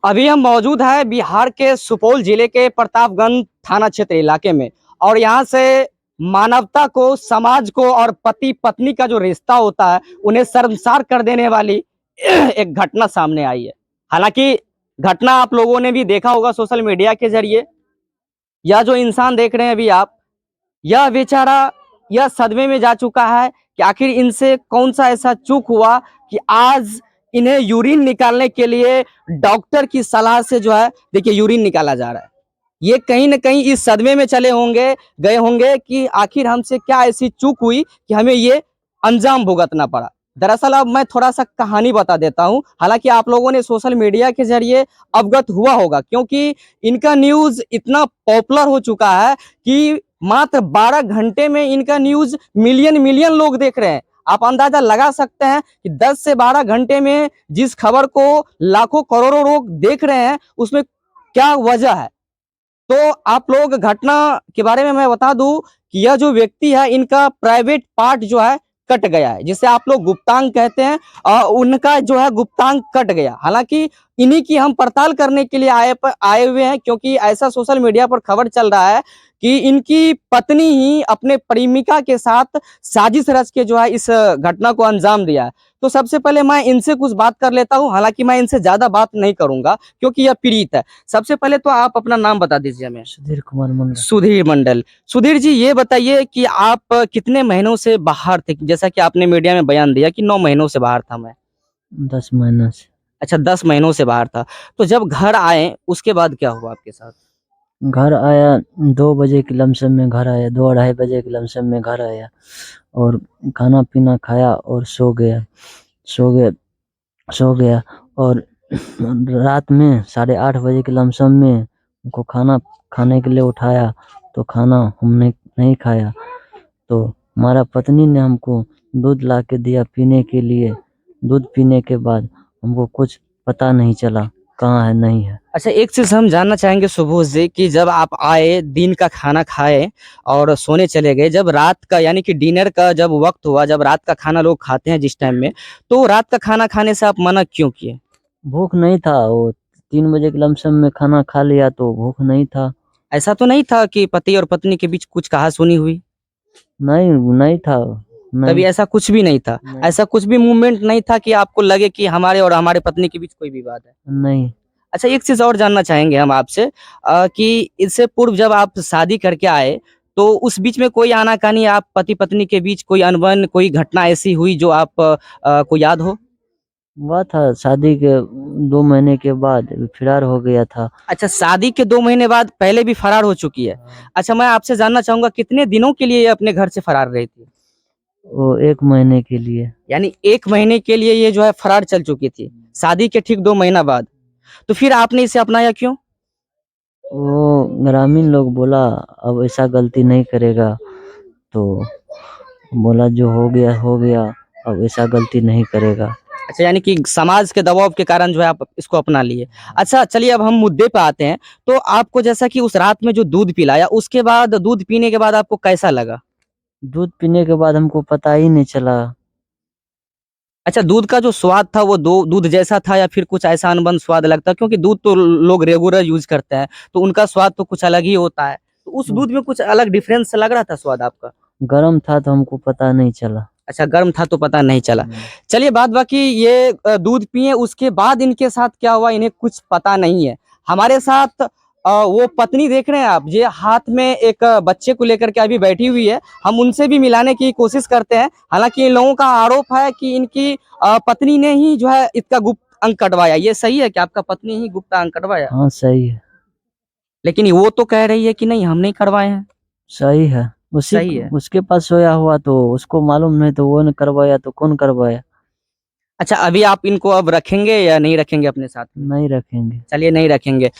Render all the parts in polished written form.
अभी हम मौजूद हैं बिहार के सुपौल जिले के प्रतापगंज थाना क्षेत्र इलाके में। और यहाँ से मानवता को, समाज को और पति पत्नी का जो रिश्ता होता है उन्हें शर्मसार कर देने वाली एक घटना सामने आई है। हालांकि घटना आप लोगों ने भी देखा होगा सोशल मीडिया के जरिए। यह जो इंसान देख रहे हैं अभी आप, यह बेचारा यह सदमे में जा चुका है कि आखिर इनसे कौन सा ऐसा चूक हुआ कि आज इन्हें यूरिन निकालने के लिए डॉक्टर की सलाह से जो है देखिए यूरिन निकाला जा रहा है। ये कहीं ना कहीं इस सदमे में गए होंगे कि आखिर हमसे क्या ऐसी चूक हुई कि हमें ये अंजाम भुगतना पड़ा। दरअसल अब मैं थोड़ा सा कहानी बता देता हूं। हालांकि आप लोगों ने सोशल मीडिया के जरिए अवगत हुआ होगा, क्योंकि इनका न्यूज इतना पॉपुलर हो चुका है कि मात्र 12 घंटे में इनका न्यूज मिलियन मिलियन लोग देख रहे हैं। आप अंदाजा लगा सकते हैं कि 10 से 12 घंटे में जिस खबर को लाखों करोड़ों लोग देख रहे हैं उसमें क्या वजह है। तो आप लोग घटना के बारे में मैं बता दूं कि यह जो व्यक्ति है इनका प्राइवेट पार्ट जो है कट गया है, जिसे आप लोग गुप्तांग कहते हैं। उनका जो है गुप्तांग कट गया। हालांकि इन्हीं की हम पड़ताल करने के लिए आए हुए हैं, क्योंकि ऐसा सोशल मीडिया पर खबर चल रहा है कि इनकी पत्नी ही अपने प्रेमिका के साथ साजिश रच के जो है इस घटना को अंजाम दिया है। तो सबसे पहले मैं इनसे कुछ बात कर लेता हूं। हालांकि मैं इनसे ज्यादा बात नहीं करूंगा क्योंकि यह पीड़ित है। सबसे पहले तो आप अपना नाम बता दीजिए हमें। सुधीर कुमार मंडल। सुधीर मंडल। सुधीर जी, ये बताइए कि आप कितने महीनों से बाहर थे? जैसा कि आपने मीडिया में बयान दिया कि 9 महीनों से बाहर था मैं। 10 महीनों से। अच्छा, 10 महीनों से बाहर था। तो जब घर आए उसके बाद क्या हुआ आपके साथ? घर आया 2 बजे के लमसम में घर आया, 2-2:30 बजे के लमसम में घर आया और खाना पीना खाया और सो गया और रात में 8:30 बजे के लमसम में उनको खाना खाने के लिए उठाया तो खाना हमने नहीं खाया। तो हमारा पत्नी ने हमको दूध ला के दिया पीने के लिए। दूध पीने के बाद हमको कुछ पता नहीं चला कहाँ है नहीं है। अच्छा, एक चीज हम जानना चाहेंगे सुबह से कि जब आप आए, दिन का खाना खाए और सोने चले गए, जब रात का यानी कि डिनर का जब वक्त हुआ, जब रात का खाना लोग खाते हैं जिस टाइम में, तो रात का खाना खाने से आप मना क्यों किए? भूख नहीं था। वो 3 बजे के लमसम में खाना खा लिया तो भूख नहीं था। ऐसा तो नहीं था कि पति और पत्नी के बीच कुछ कहा-सुनी हुई? नहीं था। कभी नहीं, ऐसा कुछ भी नहीं था? नहीं, ऐसा कुछ भी मूवमेंट नहीं था कि आपको लगे कि हमारे और हमारे पत्नी के बीच कोई विवाद है? नहीं। अच्छा, एक चीज़ और जानना चाहेंगे हम आपसे कि इससे पूर्व जब आप शादी करके आए, तो उस बीच में कोई आना-कानी आप पति-पत्नी के बीच कोई अनबन, कोई घटना ऐसी हुई जो आप को याद हो? हुआ था शादी के 2 महीने के बाद फरार हो गया था। अच्छा, शादी के 2 महीने बाद पहले भी फरार हो चुकी है। अच्छा, मैं आपसे जानना चाहूँगा कितने दिनों के लिए ये अपने घर से फरार रही थी? वो 1 महीने के लिए। यानी 1 महीने के लिए ये जो है फरार चल चुकी थी, शादी के ठीक 2 महीना बाद। तो फिर आपने इसे अपनाया क्यों? वो ग्रामीण लोग बोला अब ऐसा गलती नहीं करेगा, तो बोला जो हो गया, अब ऐसा गलती नहीं करेगा। अच्छा, यानी कि समाज के दबाव के कारण जो है आप इसको अपना लिए। अच्छा, चलिए अब हम मुद्दे पे आते हैं। तो आपको जैसा कि उस रात में जो दूध पिलाया, उसके बाद दूध पीने के बाद आपको कैसा लगा? दूध पीने के बाद हमको पता ही नहीं चला। अच्छा, दूध का जो स्वाद था वो दूध जैसा था या फिर कुछ ऐसा अनबन स्वाद लगता? क्योंकि दूध तो लोग रेगुलर यूज़ करते हैं, तो उनका स्वाद तो कुछ अलग ही होता है। तो उस दूध में कुछ अलग डिफरेंस लग रहा था स्वाद आपका? गरम था तो हमको पता नहीं चला। अच्छा, गर्म था तो पता नहीं चला। चलिए, बाद बाकी ये दूध पिए उसके बाद इनके साथ क्या हुआ इन्हें कुछ पता नहीं है। हमारे साथ वो पत्नी देख रहे हैं आप, ये हाथ में एक बच्चे को लेकर के अभी बैठी हुई है। हम उनसे भी मिलाने की कोशिश करते हैं। हालांकि इन लोगों का आरोप है कि इनकी पत्नी ने ही जो है इसका गुप्त अंग कटवाया। ये सही है कि आपका पत्नी ही गुप्त अंग कटवाया? हाँ, सही है। लेकिन वो तो कह रही है कि नहीं, हम नहीं करवाए हैं। सही है। सही है। उसके पास सोया हुआ तो उसको मालूम नहीं, तो वो ने करवाया तो कौन करवाया? अच्छा, अभी आप इनको अब रखेंगे या नहीं रखेंगे अपने साथ में? नहीं रखेंगे। चलिए, नहीं रखेंगे।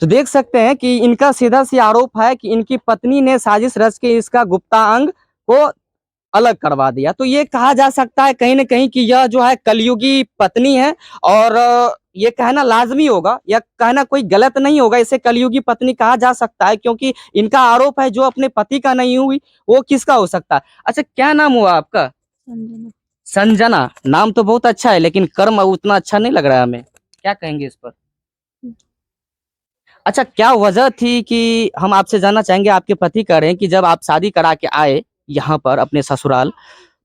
तो देख सकते हैं कि इनका सीधा सी आरोप है कि इनकी पत्नी ने साजिश रच के इसका गुप्ता अंग को अलग करवा दिया। तो ये कहा जा सकता है कहीं न कहीं कि यह जो है कलयुगी पत्नी है। और ये कहना लाज़मी होगा, यह कहना कोई गलत नहीं होगा, इसे कलयुगी पत्नी कहा जा सकता है, क्योंकि इनका आरोप है जो अपने पति का नहीं हुई, वो किसका हो सकता है? अच्छा, क्या नाम हुआ आपका? संजना। संजना नाम तो बहुत अच्छा है, लेकिन कर्म उतना अच्छा नहीं लग रहा है हमें, क्या कहेंगे इस पर? अच्छा, क्या वजह थी कि हम आपसे जानना चाहेंगे, आपके पति कह रहे हैं कि जब आप शादी करा के आए यहाँ पर अपने ससुराल,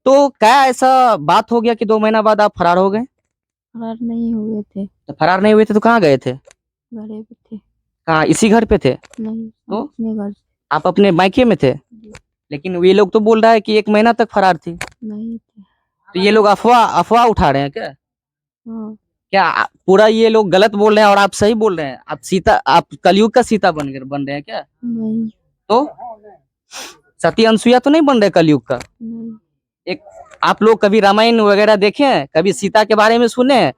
तो क्या ऐसा बात हो गया कि 2 महीना बाद आप फरार हो गए? फरार नहीं हुए थे, तो फरार नहीं हुए थे तो कहाँ गए थे? घरे पे थे। कहाँ, इसी घर पे थे? नहीं, तो अपने घर से। आप अपने मायके में थे? जी, लेकिन ये लोग तो बोल रहा है कि 1 महीना तक फरार थी। नहीं थे। तो ये लोग अफवाह अफवाह उठा रहे हैं क्या? हाँ, क्या पूरा ये लोग गलत बोल रहे हैं और आप सही बोल रहे हैं? आप सीता, आप कलयुग का सीता बन रहे हैं क्या? नहीं, तो सती अनसुईया तो नहीं बन रहे कलयुग का? नहीं, एक, आप लोग कभी रामायण वगैरह देखे हैं? कभी सीता के बारे में सुने हैं?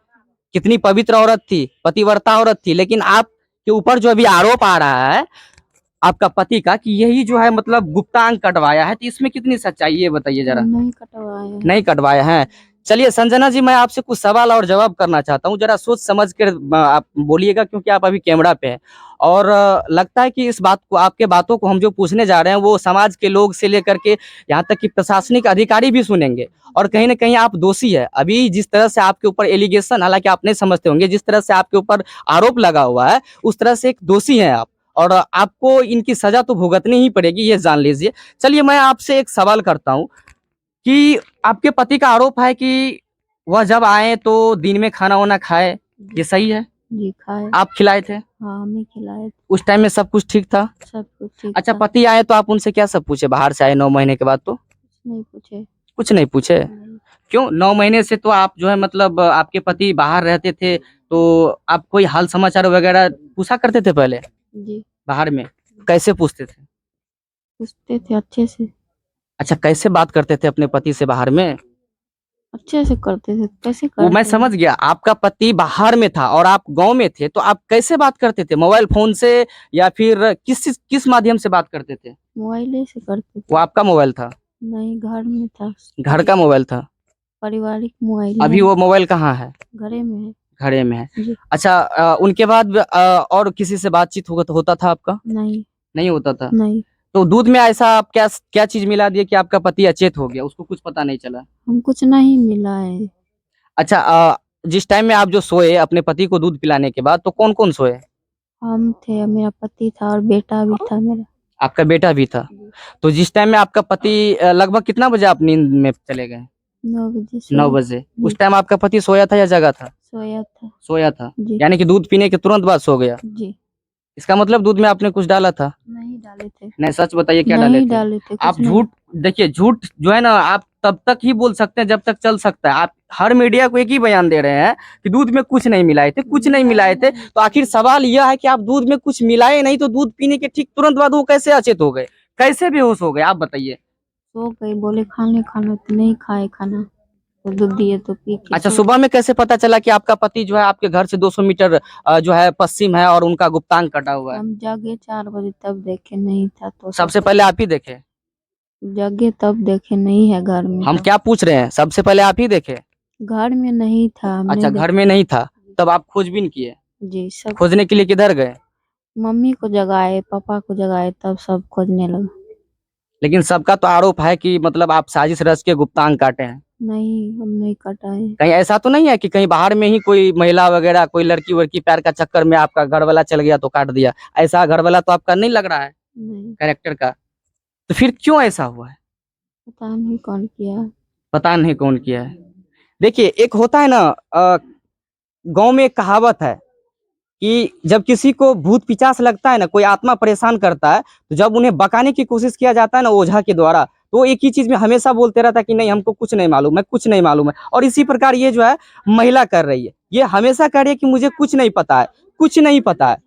कितनी पवित्र औरत थी, पतिव्रता औरत थी, लेकिन आपके ऊपर जो अभी आरोप आ रहा है आपका पति का कि यही जो है मतलब गुप्तांग कटवाया है, तो इसमें कितनी सच्चाई है ये बताइए जरा। नहीं कटवाए। नहीं कटवाए हैं? चलिए संजना जी, मैं आपसे कुछ सवाल और जवाब करना चाहता हूँ, जरा सोच समझ कर आप बोलिएगा, क्योंकि आप अभी कैमरा पे हैं। और लगता है कि इस बात को, आपके बातों को हम जो पूछने जा रहे हैं वो समाज के लोग से लेकर के यहाँ तक कि प्रशासनिक अधिकारी भी सुनेंगे, और कहीं ना कहीं आप दोषी है। अभी जिस तरह से आपके ऊपर एलिगेशन, हालांकि आप नहीं समझते होंगे, जिस तरह से आपके ऊपर आरोप लगा हुआ है उस तरह से एक दोषी हैं आप, और आपको इनकी सजा तो भुगतनी ही पड़ेगी, ये जान लीजिए। चलिए मैं आपसे एक सवाल करता हूँ कि आपके पति का आरोप है कि वह जब आए तो दिन में खाना वाना खाए, ये सही है? जी, खाए। आप खिलाए थे? हाँ, हमें खिलाए थे। उस टाइम में सब कुछ ठीक था? सब कुछ ठीक अच्छा, था। पति आए तो आप उनसे क्या सब पूछे? बाहर से आए 9 महीने के बाद तो कुछ नहीं पूछे। कुछ नहीं पूछे? नहीं, क्यों? 9 महीने से तो आप जो है मतलब आपके पति बाहर रहते थे, तो आप कोई हाल समाचार वगैरह पूछा करते थे पहले जी, बाहर में? कैसे पूछते थे? पूछते थे अच्छे से। अच्छा, कैसे बात करते थे अपने पति से बाहर में? अच्छे से करते थे, कैसे वो मैं करते समझ गया, आपका पति बाहर में था और आप गांव में थे, तो आप कैसे बात करते थे? मोबाइल फोन से या फिर किस माध्यम से बात करते थे? मोबाइले से करते वो थे। आपका मोबाइल था? नहीं, घर में था। घर का मोबाइल था? पारिवारिक मोबाइल अभी है। वो मोबाइल कहाँ है? घरे में है। घरे में है? जी, अच्छा, उनके बाद और किसी से बातचीत होता था आपका? नहीं, नहीं होता था? नहीं, तो दूध में ऐसा आप क्या क्या चीज मिला दिए कि आपका पति अचेत हो गया, उसको कुछ पता नहीं चला? हम कुछ नहीं मिला है। अच्छा, जिस टाइम में आप जो सोए अपने पति को दूध पिलाने के बाद, तो कौन कौन सोए? हम थे, मेरा पति था और बेटा भी था मेरा। आपका बेटा भी था? तो जिस टाइम में आपका पति लगभग कितना बजे आप नींद में चले गए? 9 बजे 9 सोया। बजे? जी, उस टाइम आपका पति सोया था या जगा था? सोया था। सोया था? जी, यानी कि दूध पीने के तुरंत बाद सो गया? जी, इसका मतलब दूध में आपने कुछ डाला था? नहीं डाले थे। नहीं, सच बताइए क्या डाले नहीं थे? डाले थे, आप कुछ नहीं। झूठ, देखिए झूठ जो है ना, आप तब तक ही बोल सकते हैं जब तक चल सकता है। आप हर मीडिया को एक ही बयान दे रहे हैं कि दूध में कुछ नहीं मिलाए थे, कुछ नहीं मिलाए थे, तो आखिर सवाल यह है कि आप दूध में कुछ मिलाए नहीं, तो दूध पीने के ठीक तुरंत बाद वो कैसे अचेत हो गए, कैसे बेहोश हो गए, आप बताइए। सो गए, बोले खाने खाना तो नहीं खाए खाना, तो दूध दिए तो पी के अच्छा, सो सुबह में कैसे पता चला कि आपका पति जो है आपके घर से 200 मीटर जो है पश्चिम है और उनका गुप्तांग कटा हुआ गए। है? हम जगे 4 बजे तब देखे, नहीं था तो सबसे पहले आप ही देखे? जगे तब देखे, नहीं है घर में। हम तो क्या पूछ रहे हैं, सबसे पहले आप ही देखे? घर में नहीं था, हमने अच्छा, घर में नहीं था, तब आप खोजबीन किए? जी, सब खोजने के लिए किधर गए? मम्मी को जगाए, पापा को जगाए, तब सब खोजने लगा। लेकिन सबका तो आरोप है कि मतलब आप साजिश रच के गुप्तांग काटे हैं। नहीं, हम नहीं कटाए। कहीं ऐसा तो नहीं है कि कहीं बाहर में ही कोई महिला वगैरह, कोई लड़की वड़की प्यार का चक्कर में आपका घर वाला चल गया तो काट दिया? ऐसा घर वाला तो आपका नहीं लग रहा है नहीं, कैरेक्टर का। तो फिर क्यों ऐसा हुआ है? पता नहीं कौन किया। पता नहीं कौन किया है। देखिए, एक होता है ना, गांव में एक कहावत है कि जब किसी को भूत पिचास लगता है ना, कोई आत्मा परेशान करता है, तो जब उन्हें बकाने की कोशिश किया जाता है ना ओझा के द्वारा, तो वो एक ही चीज में हमेशा बोलते रहता है कि नहीं हमको कुछ नहीं मालूम है, कुछ नहीं मालूम है। और इसी प्रकार ये जो है महिला कर रही है, ये हमेशा कह रही है कि मुझे कुछ नहीं पता है, कुछ नहीं पता है।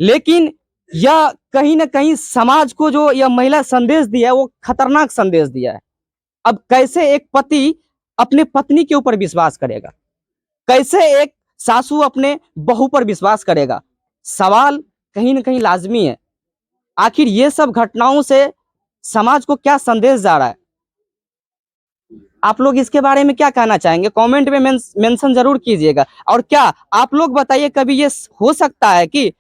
लेकिन यह कहीं ना कहीं समाज को जो यह महिला संदेश दिया है वो खतरनाक संदेश दिया है। अब कैसे एक पति अपने पत्नी के ऊपर विश्वास करेगा, कैसे एक सासू अपने बहू पर विश्वास करेगा? सवाल कहीं ना कहीं लाजमी है। आखिर ये सब घटनाओं से समाज को क्या संदेश जा रहा है? आप लोग इसके बारे में क्या कहना चाहेंगे? कमेंट में मेंशन जरूर कीजिएगा। और क्या आप लोग बताइए, कभी ये हो सकता है कि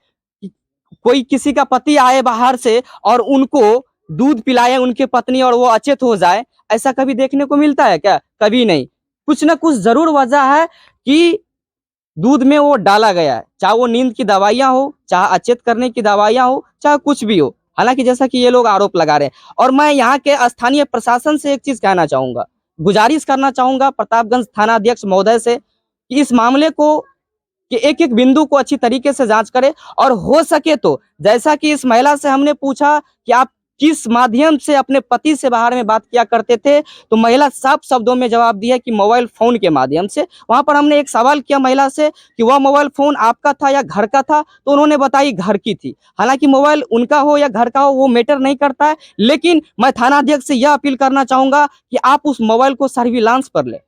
कोई किसी का पति आए बाहर से और उनको दूध पिलाए उनके पत्नी और वो अचेत हो जाए? ऐसा कभी देखने को मिलता है क्या? कभी नहीं। कुछ ना कुछ जरूर वजह है कि दूध में वो डाला गया है, चाहे वो नींद की दवाइयां हो, चाहे अचेत करने की दवाइयां हो, चाहे कुछ भी हो। हालांकि जैसा कि ये लोग आरोप लगा रहे हैं, और मैं यहाँ के स्थानीय प्रशासन से एक चीज कहना चाहूंगा, गुजारिश करना चाहूंगा प्रतापगंज थाना अध्यक्ष महोदय से कि इस मामले को कि एक एक बिंदु को अच्छी तरीके से जांच करे, और हो सके तो जैसा कि इस महिला से हमने पूछा कि आप किस माध्यम से अपने पति से बाहर में बात किया करते थे, तो महिला साफ शब्दों में जवाब दिया कि मोबाइल फोन के माध्यम से। वहां पर हमने एक सवाल किया महिला से कि वह मोबाइल फोन आपका था या घर का था, तो उन्होंने बताई घर की थी। हालांकि मोबाइल उनका हो या घर का हो वो मैटर नहीं करता है, लेकिन मैं थाना अध्यक्ष से यह अपील करना चाहूंगा कि आप उस मोबाइल को सर्विलांस पर ले,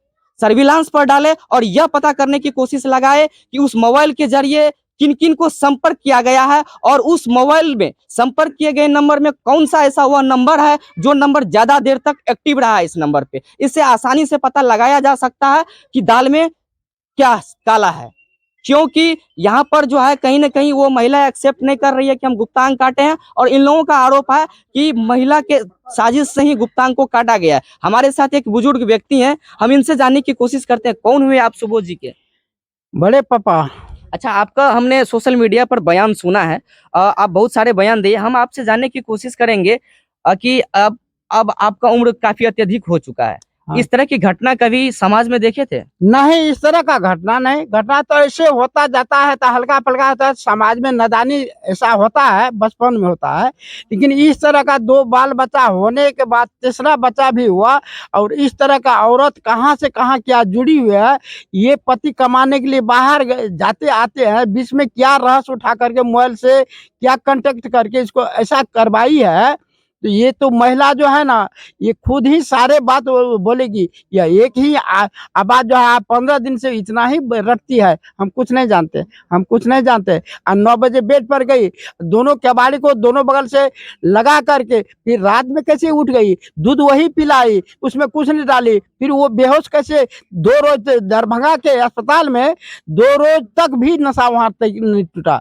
सर्विलांस पर डाले और यह पता करने की कोशिश लगाए कि उस मोबाइल के जरिए किन किन को संपर्क किया गया है, और उस मोबाइल में संपर्क किए गए नंबर में कौन सा ऐसा हुआ नंबर है जो नंबर ज्यादा देर तक एक्टिव रहा है इस नंबर पे। इससे आसानी से पता लगाया जा सकता है कि दाल में क्या काला है, क्योंकि यहाँ पर जो है कहीं ना कहीं वो महिला एक्सेप्ट नहीं कर रही है कि हम गुप्तांग काटे हैं, और इन लोगों का आरोप है कि महिला के साजिश से ही गुप्तांग को काटा गया है। हमारे साथ एक बुजुर्ग व्यक्ति हैं, हम इनसे जानने की कोशिश करते हैं। कौन हुए आप सुबोध जी के? बड़े पापा। अच्छा, आपका हमने सोशल मीडिया पर बयान सुना है, आप बहुत सारे बयान दिए। हम आपसे जानने की कोशिश करेंगे कि अब आपका उम्र काफी अत्यधिक हो चुका है। हाँ। इस तरह की घटना कभी समाज में देखे थे? नहीं, इस तरह का घटना नहीं, घटना तो ऐसे होता जाता है, तो हल्का फुल्का होता है, समाज में नादानी ऐसा होता है, बचपन में होता है। लेकिन इस तरह का 2 बाल बच्चा होने के बाद तीसरा बच्चा भी हुआ, और इस तरह का औरत कहाँ से कहाँ क्या जुड़ी हुई है, ये पति कमाने के लिए बाहर जाते आते हैं, बीच में क्या रहस्य उठा करके मोबाइल से क्या कांटेक्ट करके इसको ऐसा करवाई है। तो ये तो महिला जो है ना, ये खुद ही सारे बात बोलेगी, या एक ही आवाज जो है 15 दिन से इतना ही रटती है, हम कुछ नहीं जानते, हम कुछ नहीं जानते। 9 बजे बेड पर गई, दोनों केबाड़ी को दोनों बगल से लगा करके, फिर रात में कैसे उठ गई, दूध वही पिलाई, उसमें कुछ नहीं डाली, फिर वो बेहोश कैसे 2 रोज दरभंगा के अस्पताल में 2 रोज तक भी नशा वहां तक नहीं टूटा।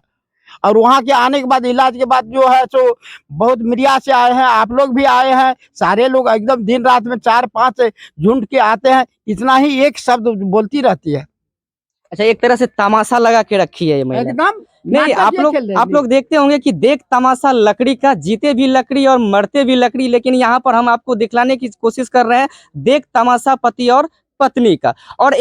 और वहां के आने के बाद इलाज के बाद जो है सो बहुत मीडिया से आए हैं, आप लोग भी आए हैं, सारे लोग एकदम दिन रात में 4-5 झुंड के आते हैं, इतना ही एक शब्द बोलती रहती है। अच्छा, एक तरह से तमाशा लगा के रखी है ये महिला। एकदम नहीं, आप लोग देखते होंगे कि देख तमाशा लकड़ी का, जीते भी लकड़ी और मरते भी लकड़ी, लेकिन यहाँ पर हम आपको दिखलाने की कोशिश कर रहे हैं देख तमाशा पति और पत्नी का। और